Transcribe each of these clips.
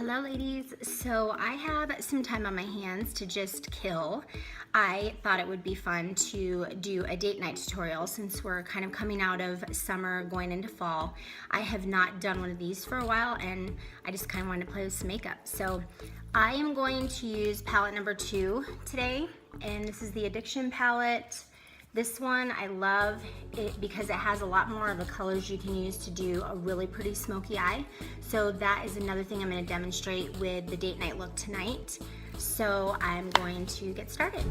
Hello ladies, so I have some time on my hands to just kill. I thought it would be fun to do a date night tutorial since we're kind of coming out of summer going into fall. I have not done one of these for a while and I just kind of wanted to play with some makeup. So I am going to use palette number 2 today, and this is the Addiction palette. This one, I love it because it has a lot more of the colors you can use to do a really pretty smoky eye. So that is another thing I'm going to demonstrate with the date night look tonight. So I'm going to get started.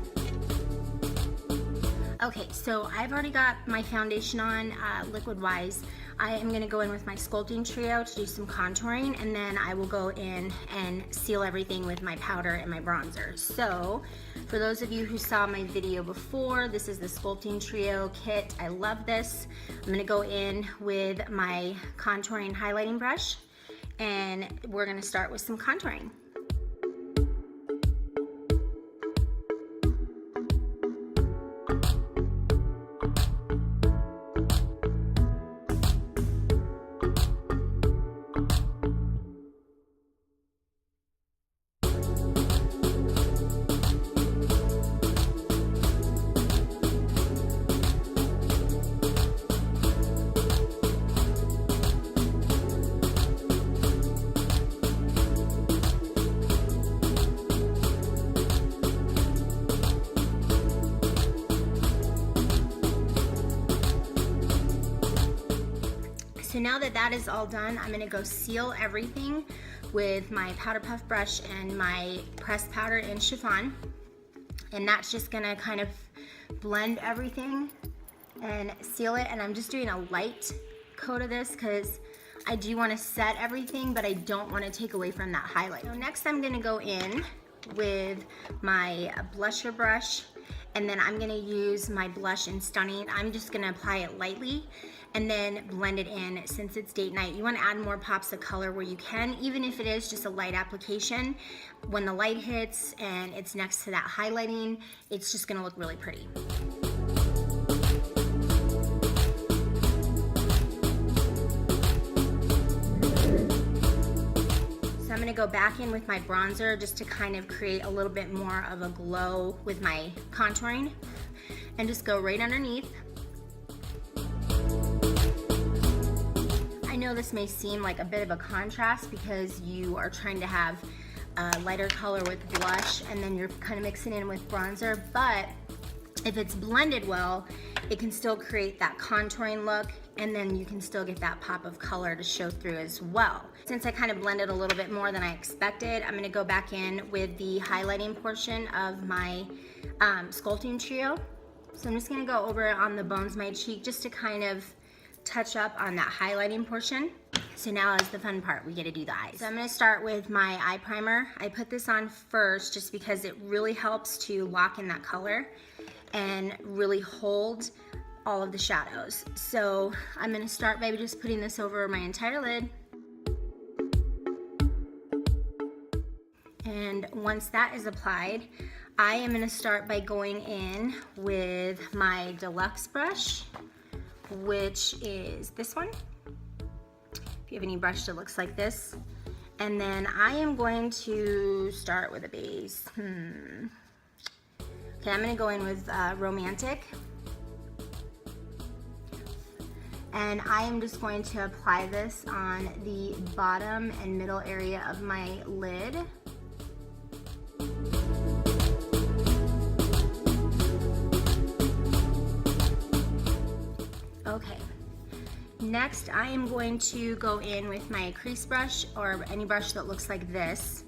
Okay, so I've already got my foundation on Liquid Wise. I am going to go in with my Sculpting Trio to do some contouring, and then I will go in and seal everything with my powder and my bronzer. So for those of you who saw my video before, this is the Sculpting Trio kit. I love this. I'm going to go in with my contouring highlighting brush, and we're going to start with some contouring. So now that that is all done, I'm gonna go seal everything with my powder puff brush and my pressed powder in chiffon. And that's just gonna kind of blend everything and seal it. And I'm just doing a light coat of this because I do wanna set everything, but I don't wanna take away from that highlight. So next I'm gonna go in with my blusher brush, and then I'm gonna use my blush in Stunning. I'm just gonna apply it lightly and then blend it in. Since it's date night, you wanna add more pops of color where you can, even if it is just a light application. When the light hits and it's next to that highlighting, it's just gonna look really pretty. So I'm gonna go back in with my bronzer just to kind of create a little bit more of a glow with my contouring, and just go right underneath. I know this may seem like a bit of a contrast because you are trying to have a lighter color with blush and then you're kind of mixing in with bronzer, but if it's blended well, it can still create that contouring look, and then you can still get that pop of color to show through as well. Since I kind of blended a little bit more than I expected, I'm gonna go back in with the highlighting portion of my Sculpting Trio. So I'm just gonna go over on the bones of my cheek just to kind of touch up on that highlighting portion. So now is the fun part, we get to do the eyes. So I'm gonna start with my eye primer. I put this on first just because it really helps to lock in that color and really hold all of the shadows. So I'm gonna start by just putting this over my entire lid. And once that is applied, I am gonna start by going in with my Deluxe brush, which is this one. If you have any brush that looks like this. And then I am going to start with a base. Okay, I'm gonna go in with Romantic. And I am just going to apply this on the bottom and middle area of my lid. Okay, next I am going to go in with my crease brush, or any brush that looks like this.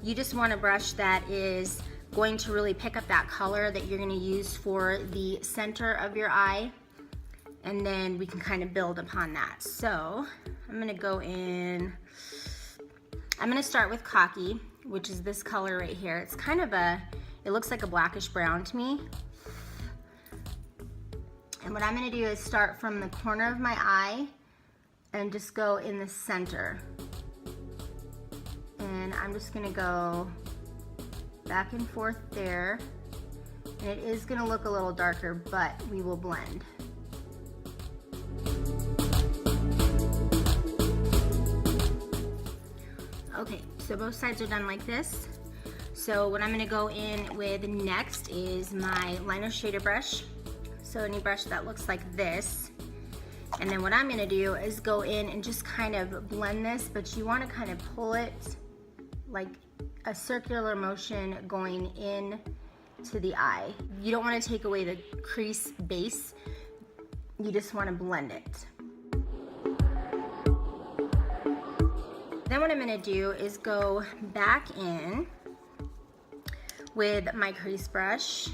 You just want a brush that is going to really pick up that color that you're gonna use for the center of your eye, and then we can kind of build upon that. So I'm gonna go in, I'm gonna start with Cocky, which is this color right here. It's kind of it looks like a blackish brown to me. And what I'm gonna do is start from the corner of my eye and just go in the center. And I'm just gonna go back and forth there. And it is gonna look a little darker, but we will blend. So both sides are done like this. So what I'm gonna go in with next is my liner shader brush. So any brush that looks like this. And then what I'm gonna do is go in and just kind of blend this, but you wanna kind of pull it like a circular motion going in to the eye. You don't wanna take away the crease base. You just wanna blend it. Then what I'm gonna do is go back in with my crease brush.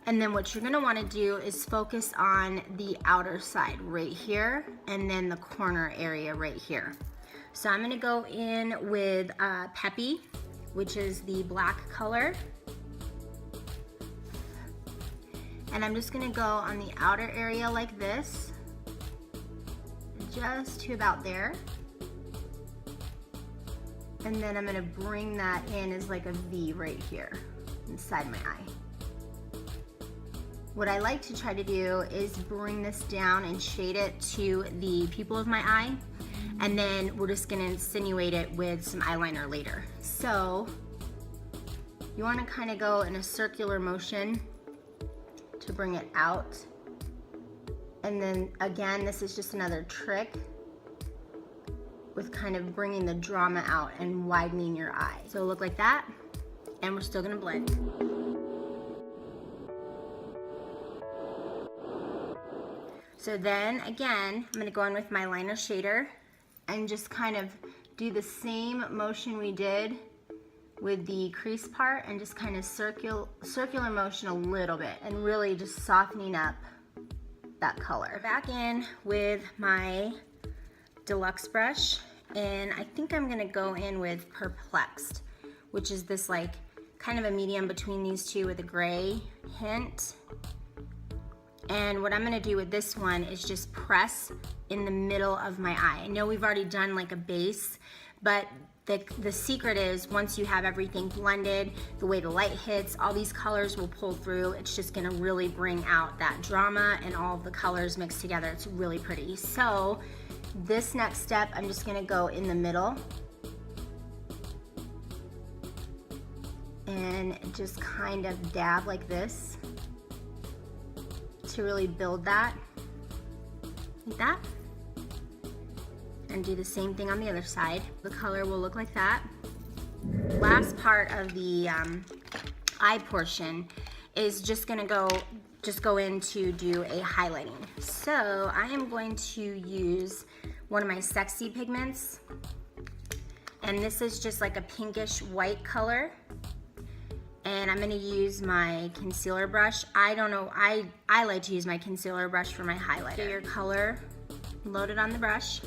And then what you're gonna wanna do is focus on the outer side right here, and then the corner area right here. So I'm gonna go in with Peppy, which is the black color. And I'm just gonna go on the outer area like this, just to about there. And then I'm gonna bring that in as like a V right here, inside my eye. What I like to try to do is bring this down and shade it to the pupil of my eye, and then we're just gonna insinuate it with some eyeliner later. So you wanna kinda go in a circular motion to bring it out. And then again, this is just another trick with kind of bringing the drama out and widening your eye. So look like that, and we're still gonna blend. So then again, I'm gonna go in with my liner shader and just kind of do the same motion we did with the crease part, and just kind of circular motion a little bit, and really just softening up that color. Back in with my deluxe brush, and I think I'm gonna go in with Perplexed, which is this like kind of a medium between these two with a gray hint. And what I'm gonna do with this one is just press in the middle of my eye. I know we've already done like a base, but the secret is once you have everything blended, the way the light hits, all these colors will pull through. It's just gonna really bring out that drama and all of the colors mixed together. It's really pretty. So this next step, I'm just gonna go in the middle and just kind of dab like this to really build that, like that. And do the same thing on the other side. The color will look like that. Last part of the eye portion is just gonna go in to do a highlighting. So I am going to use one of my Sexy pigments, and this is just like a pinkish white color. And I'm gonna use my concealer brush. I don't know, I like to use my concealer brush for my highlighter. Get your color loaded on the brush.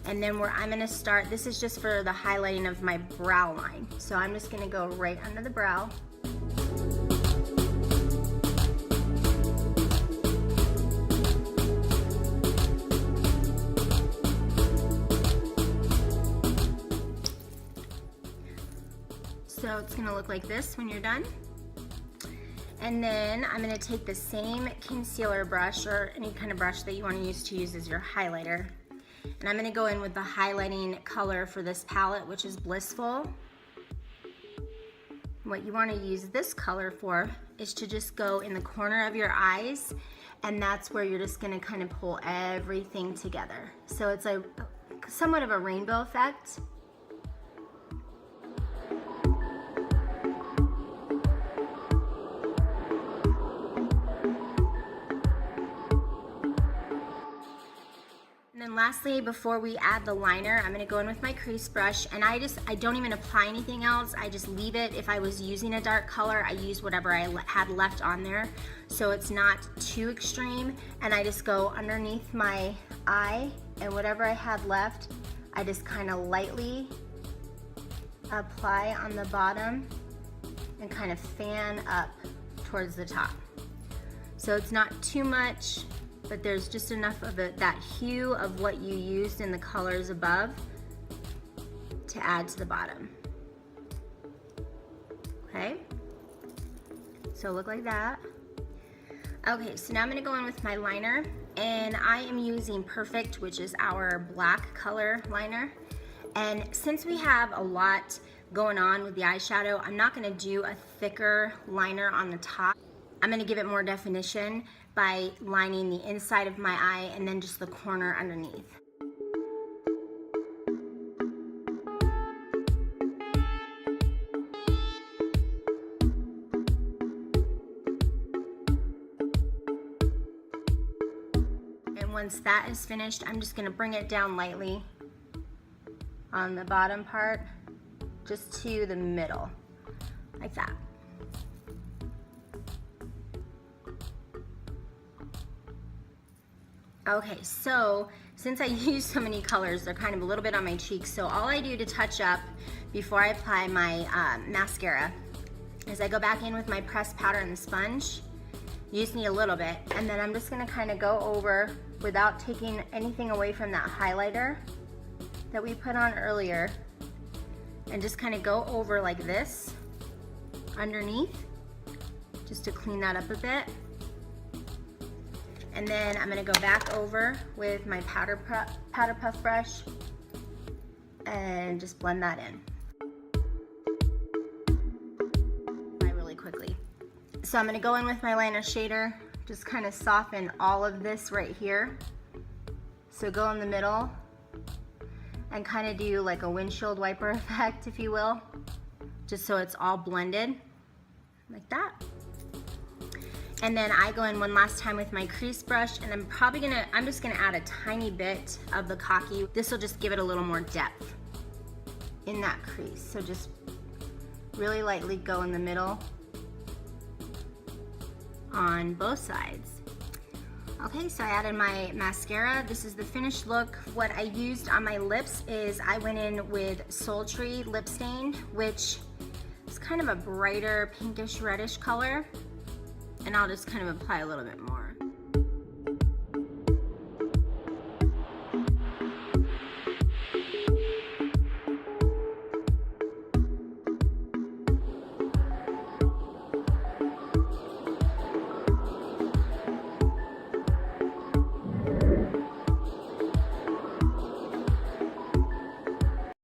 And then where I'm gonna start, this is just for the highlighting of my brow line. So I'm just gonna go right under the brow. So it's gonna look like this when you're done. And then I'm gonna take the same concealer brush, or any kind of brush that you wanna use as your highlighter. And I'm gonna go in with the highlighting color for this palette, which is Blissful. What you wanna use this color for is to just go in the corner of your eyes, and that's where you're just gonna kind of pull everything together. So it's a somewhat of a rainbow effect. And then lastly, before we add the liner, I'm gonna go in with my crease brush, and I don't even apply anything else. I just leave it. If I was using a dark color, I use whatever I had left on there, so it's not too extreme. And I just go underneath my eye, and whatever I had left, I just kind of lightly apply on the bottom and kind of fan up towards the top. So it's not too much, but there's just enough of that hue of what you used in the colors above to add to the bottom. Okay, so look like that. Okay, so now I'm gonna go in with my liner, and I am using Perfect, which is our black color liner. And since we have a lot going on with the eyeshadow, I'm not gonna do a thicker liner on the top. I'm gonna give it more definition by lining the inside of my eye and then just the corner underneath. And once that is finished, I'm just gonna bring it down lightly on the bottom part, just to the middle, like that. Okay, so since I use so many colors, they're kind of a little bit on my cheeks, so all I do to touch up before I apply my mascara is I go back in with my pressed powder and the sponge. You just need a little bit, and then I'm just gonna kind of go over without taking anything away from that highlighter that we put on earlier, and just kind of go over like this underneath, just to clean that up a bit. And then I'm gonna go back over with my powder puff brush and just blend that in. Really quickly. So I'm gonna go in with my liner shader, just kind of soften all of this right here. So go in the middle and kind of do like a windshield wiper effect, if you will, just so it's all blended like that. And then I go in one last time with my crease brush, and I'm just gonna add a tiny bit of the Khaki. This will just give it a little more depth in that crease. So just really lightly go in the middle on both sides. Okay, so I added my mascara. This is the finished look. What I used on my lips is I went in with Sultry Lip Stain, which is kind of a brighter pinkish reddish color. And I'll just kind of apply a little bit more.